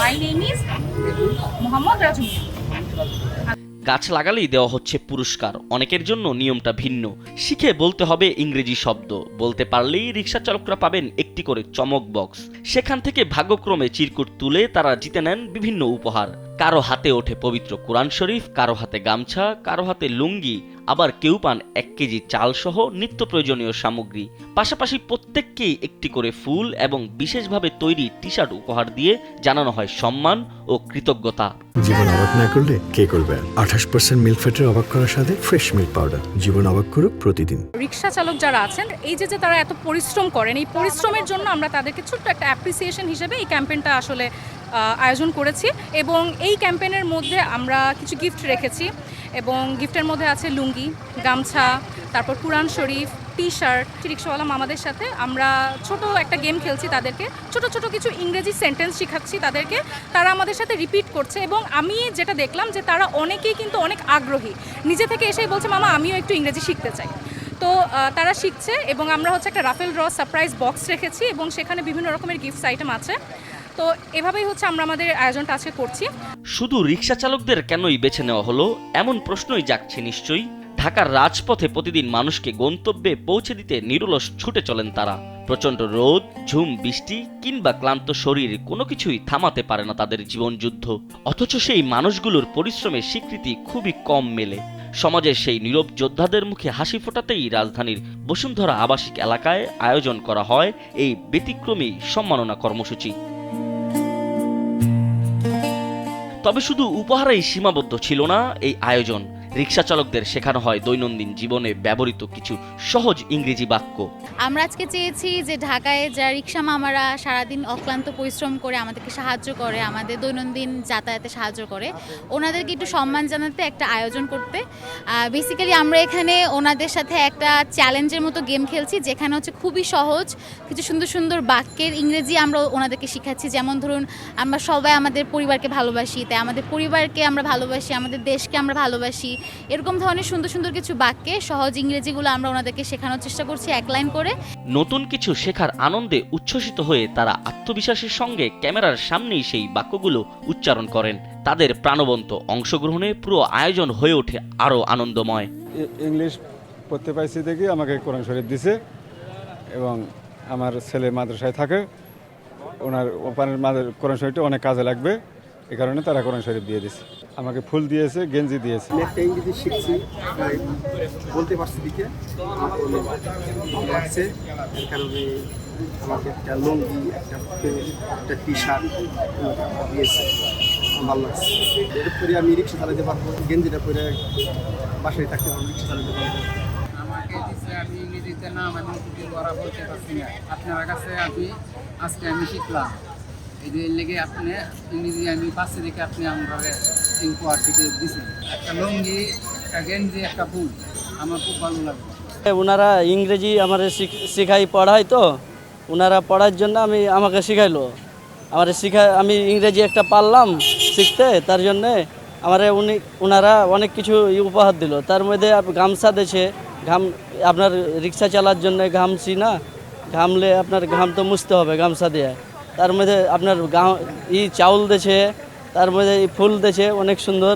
My name is Mohammad Raju Mia. গাছ লাগালেই দেওয়া হচ্ছে পুরস্কার। অনেকের জন্য নিয়মটা ভিন্ন। শিখে বলতে হবে ইংরেজি শব্দ, বলতে পারলেই রিকশা চালকরা পাবেন একটি করে চমক বক্স। সেখান থেকে ভাগ্যক্রমে চিরকুট তুলে তারা জিতে নেন বিভিন্ন উপহার। কারো হাতে ওঠে পবিত্র কোরআন শরীফ, কারো হাতে গামছা, কারো হাতে লুঙ্গি, আবার কেউ পান 1 কেজি চাল সহ নিত্য প্রয়োজনীয় সামগ্রী। পাশাপাশি প্রত্যেককেই একটি করে ফুল এবং বিশেষভাবে তৈরি টি শার্ট উপহার দিয়ে জানানো হয় সম্মান ও কৃতজ্ঞতা। জীবন অবাক না করলে কে করবে? 28% মিল্ক ফ্যাটের অবাক করার সাথে ফ্রেশ মিল্ক পাউডার। জীবন অবাক করুক প্রতিদিন। রিক্সা চালক যারা আছেন, এই যে তারা এত পরিশ্রম করেন, এই পরিশ্রমের জন্য আমরা তাদেরকে ছোট্ট একটা অ্যাপ্রিসিয়েশন হিসেবে এই ক্যাম্পেইনটা আসলে আয়োজন করেছি। এবং এই ক্যাম্পেইনের মধ্যে আমরা কিছু গিফট রেখেছি এবং গিফটের মধ্যে আছে লুঙ্গি, গামছা, তারপর কুরআন শরীফ, টি শার্ট। রিক্সাওয়ালা মামাদের সাথে আমরা ছোট একটা গেম খেলছি, তাদেরকে ছোট ছোট কিছু ইংরেজি সেন্টেন্স শেখাচ্ছি তাদেরকে, তারা আমাদের সাথে রিপিট করছে। এবং আমি যেটা দেখলাম যে তারা অনেকেই কিন্তু অনেক আগ্রহী, নিজে থেকে এসেই বলছে মামা আমিও একটু ইংরেজি শিখতে চাই। তো তারা শিখছে এবং আমরা একটা রাফেল ড্র সারপ্রাইজ বক্স রেখেছি এবং সেখানে বিভিন্ন রকমের গিফটস আইটেম আছে। তো এভাবেই আমরা আমাদের আয়োজনটা আজকে করছি। শুধু রিকশা চালকদের কেনই বেছে নেওয়া হলো, এমন প্রশ্নই জাগছে নিশ্চয়ই। ঢাকার রাজপথে প্রতিদিন মানুষকে গন্তব্যে পৌঁছে দিতে নিরলস ছুটে চলেন তারা। প্রচণ্ড রোদ, ঝুম বৃষ্টি কিংবা ক্লান্ত শরীর কোনো কিছুই থামাতে পারে না তাদের জীবনযুদ্ধ। অথচ সেই মানুষগুলোর পরিশ্রমের স্বীকৃতি খুবই কম মেলে। সমাজের সেই নীরব যোদ্ধাদের মুখে হাসি ফোটাতেই রাজধানীর বসুন্ধরা আবাসিক এলাকায় আয়োজন করা হয় এই ব্যতিক্রমী সম্মাননা কর্মসূচি। তবে শুধু উপহারেই সীমাবদ্ধ ছিল না এই আয়োজন। রিকশা চালকদের শেখানো হয় দৈনন্দিন জীবনে ব্যবহৃত কিছু সহজ ইংরেজি বাক্য। আমরা আজকে চেয়েছি যে ঢাকায় যা রিকশা মামারা সারাদিন অক্লান্ত পরিশ্রম করে আমাদেরকে সাহায্য করে, আমাদের দৈনন্দিন যাতায়াতে সাহায্য করে, ওনাদেরকে একটু সম্মান জানাতে একটা আয়োজন করতে। বেসিক্যালি আমরা এখানে ওনাদের সাথে একটা চ্যালেঞ্জের মতো গেম খেলছি, যেখানে খুবই সহজ কিছু সুন্দর সুন্দর বাক্যের ইংরেজি আমরা ওনাদেরকে শেখাচ্ছি। যেমন ধরুন, আমরা সবাই আমাদের পরিবারকে ভালোবাসি, তাই আমাদের পরিবারকে আমরা ভালোবাসি, আমাদের দেশকে আমরা ভালোবাসি, এরকম ধরনের সুন্দর সুন্দর কিছু বাক্যে সহজ ইংরেজিগুলো আমরা ওনাদেরকে শেখানোর চেষ্টা করছি এক লাইন করে। নতুন কিছু শেখার আনন্দে উচ্ছ্বসিত হয়ে তারা আত্মবিশ্বাসের সঙ্গে ক্যামেরার সামনেই সেই বাক্যগুলো উচ্চারণ করেন। তাদের প্রাণবন্ত অংশগ্রহণে পুরো আয়োজন হয়ে ওঠে আরও আনন্দময়। ইংলিশ পড়তে পাইছি দেখি আমাকে কোরআন শরীফ দিছে এবং আমার ছেলে মাদ্রাসায় থাকে, ওনার কোরআন শরীফটা অনেক কাজে লাগবে, এই কারণে তারা কোরআন শরীফ দিয়ে দিছে। আমাকে ফুল দিয়েছে, গেঞ্জি দিয়েছে। একটা ইংরেজি শিখছি, বলতে পারছি দিকে লাগছে, এর কারণে আমাকে একটা লুঙ্গি, একটা টি শার্ট দিয়েছে, ভালো লাগছে। এটা পরে আমি রিক্সা চালাতে পারবো, গেঞ্জিটা পরে বাসায় থাকতে পারবো, রিক্সা চালাতে পারবো। আমাকে দিচ্ছে, আমি ইংরেজিতে নাম আমি ওরা বলতে পারছি না, আপনার কাছে আজকে আমি শিখলাম। এই লেগে আপনি ইংরেজি আমি পাচ্ছি দেখে আপনি আমাকে উপহার থেকে দিচ্ছেন একটা লুঙ্গি, একটা গেঞ্জি, একটা ফুল, আমার খুব ভালো লাগবে। ওনারা ইংরেজি আমার পড়ায়, তো ওনারা পড়ার জন্য আমাকে শিখাইলো, আমি ইংরেজি একটা পারলাম শিখতে, তার জন্যে ওনারা অনেক কিছু উপহার দিল। তার মধ্যে গামছা দিয়েছে, আপনার রিক্সা চালার জন্য ঘামছি না, ঘামলে আপনার ঘাম তো মুছতে হবে গামছা দিয়ে। তার মধ্যে আপনার চাউল দিয়েছে, তার মধ্যে ফুল দিয়েছে, অনেক সুন্দর।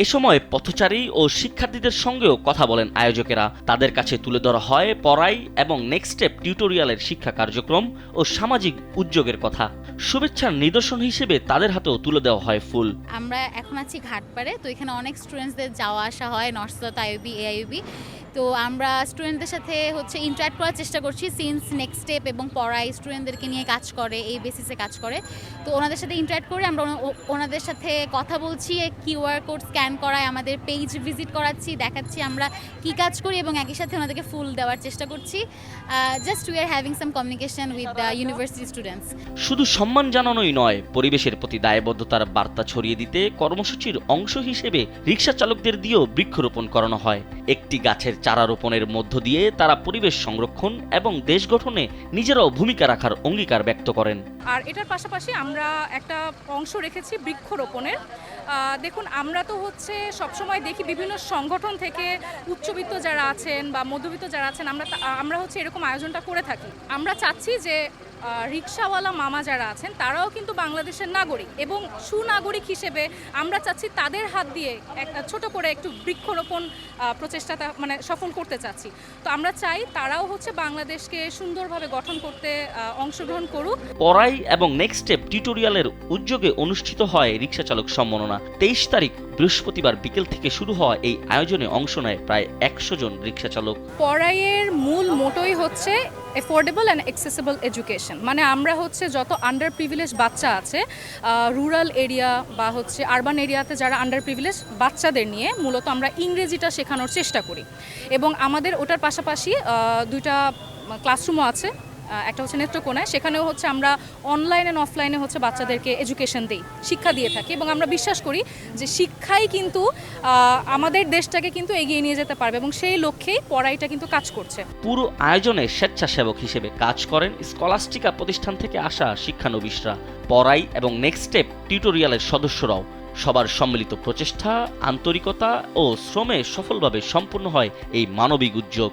এ সময় পথচারী ও শিক্ষার্থীদের সঙ্গেও কথা বলেন আয়োজকেরা। তাদের কাছে তুলে ধরা হয় পড়াই এবং নেক্সট স্টেপ টিউটোরিয়ালের শিক্ষা কার্যক্রম ও সামাজিক উদ্যোগের কথা। শুভেচ্ছার নিদর্শন হিসেবে তাদের হাতেও তুলে দেওয়া হয় ফুল। আমরা এখন আছি ঘাটপাড়ে, তো এখানে অনেক স্টুডেন্টসদের যাওয়া আসা হয়, নর্থ আইইউবি, এআইইউবি। তো আমরা স্টুডেন্টদের সাথে ইন্টারাক্ট করার চেষ্টা করছি, সিন্স নেক্সট স্টেপ এবং পড়াই স্টুডেন্টদেরকে নিয়ে কাজ করে, এই বেসিসে কাজ করে। তো ওনাদের সাথে ইন্টারাক্ট করে আমরা ওনাদের সাথে কথা বলছি, কিউআর কোড স্ক্যান করায়, আমাদের পেজ ভিজিট করাচ্ছি, দেখাচ্ছি আমরা কি কাজ করি এবং একই সাথে ওনাদেরকে ফুল দেওয়ার চেষ্টা করছি। Just we are having some communication with the university students. শুধু সম্মান জানানোই নয়, পরিবেশের প্রতি দায়বদ্ধতার বার্তা ছড়িয়ে দিতে কর্মসূচির অংশ হিসেবে রিকশা চালকদের দিয়েও বৃক্ষরোপণ করানো হয়। একটি গাছের চারা রোপণের মধ্য দিয়ে তারা পরিবেশ সংরক্ষণ এবং দেশ গঠনে নিজেরাও ভূমিকা রাখার অঙ্গীকার ব্যক্ত করেন। আর এটার পাশাপাশি আমরা একটা অংশ রেখেছি বৃক্ষরোপণের। দেখুন, আমরা তো সবসময় দেখি বিভিন্ন সংগঠন থেকে উচ্চবিত্ত যারা আছেন বা মধ্যবিত্ত যারা আছেন, আমরা এরকম আয়োজনটা করে থাকি। আমরা চাচ্ছি যে রিকশাওয়ালা মামা যারা আছেন তারাও কিন্তু বাংলাদেশের নাগরিক, এবং সুনাগরিক হিসেবে আমরা চাচ্ছি তাদের হাত দিয়ে একটা ছোট করে একটু বৃক্ষরোপণ প্রচেষ্টাটা মানে সফল করতে চাচ্ছি। তো আমরা চাই তারাও হচ্ছে বাংলাদেশকে সুন্দরভাবে গঠন করতে অংশগ্রহণ করুক। পড়াই এবং নেক্সট স্টেপ টিউটোরিয়ালের উদ্যোগে অনুষ্ঠিত হয় রিকশা চালক সম্মাননা। 23 তারিখ বৃহস্পতিবার বিকেল থেকে শুরু হওয়া এই আয়োজনে অংশ নেয় প্রায় 100 জন রিকশা চালক। পড়াইয়ের মূল মোটোই হচ্ছে অ্যাফোর্ডেবল অ্যান্ড অ্যাক্সেসিবল এডুকেশন, মানে আমরা হচ্ছে যত আন্ডার প্রিভিলেজ বাচ্চা আছে রুরাল এরিয়া বা হচ্ছে আরবান এরিয়াতে যারা আন্ডার প্রিভিলেজ বাচ্চাদের নিয়ে মূলত আমরা ইংরেজিটা শেখানোর চেষ্টা করি, এবং আমাদের ওটার পাশাপাশি দুইটা ক্লাসরুমও আছে। একটা হচ্ছে নেত্রকোনায়, সেখানেও হচ্ছে আমরা অনলাইন অ্যান্ড অফলাইনে হচ্ছে বাচ্চাদেরকে এডুকেশন দিই, শিক্ষা দিয়ে থাকি, এবং আমরা বিশ্বাস করি যে শিক্ষাই কিন্তু আমাদের দেশটাকে কিন্তু এগিয়ে নিয়ে যেতে পারবে, এবং সেই লক্ষ্যেই পড়াইটা কিন্তু কাজ করছে। পুরো আয়োজনে স্বেচ্ছাসেবক হিসেবে কাজ করেন স্কলাস্টিকা প্রতিষ্ঠান থেকে আসা শিক্ষানবিশরা। পড়াই এবং নেক্সট স্টেপ টিউটোরিয়ালের সদস্যরাও। সবার সম্মিলিত প্রচেষ্টা, আন্তরিকতা ও শ্রমে সফলভাবে সম্পূর্ণ হয় এই মানবিক উদ্যোগ।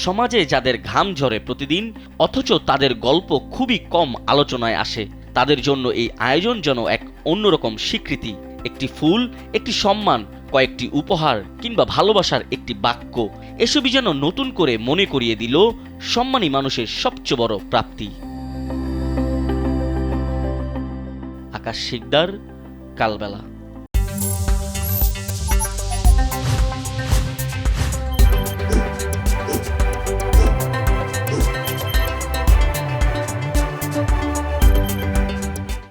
সমাজে যাদের ঘাম ঝরে প্রতিদিন, অথচ তাদের গল্প খুবই কম আলোচনায় আসে, তাদের জন্য এই আয়োজন যেন এক অন্যরকম স্বীকৃতি। একটি ফুল, একটি সম্মান, কয়েকটি উপহার কিংবা ভালোবাসার একটি বাক্য, এসবই যেন নতুন করে মনে করিয়ে দিল সম্মানী মানুষের সবচেয়ে বড় প্রাপ্তি। আকাশ শিকদার, কালবেলা।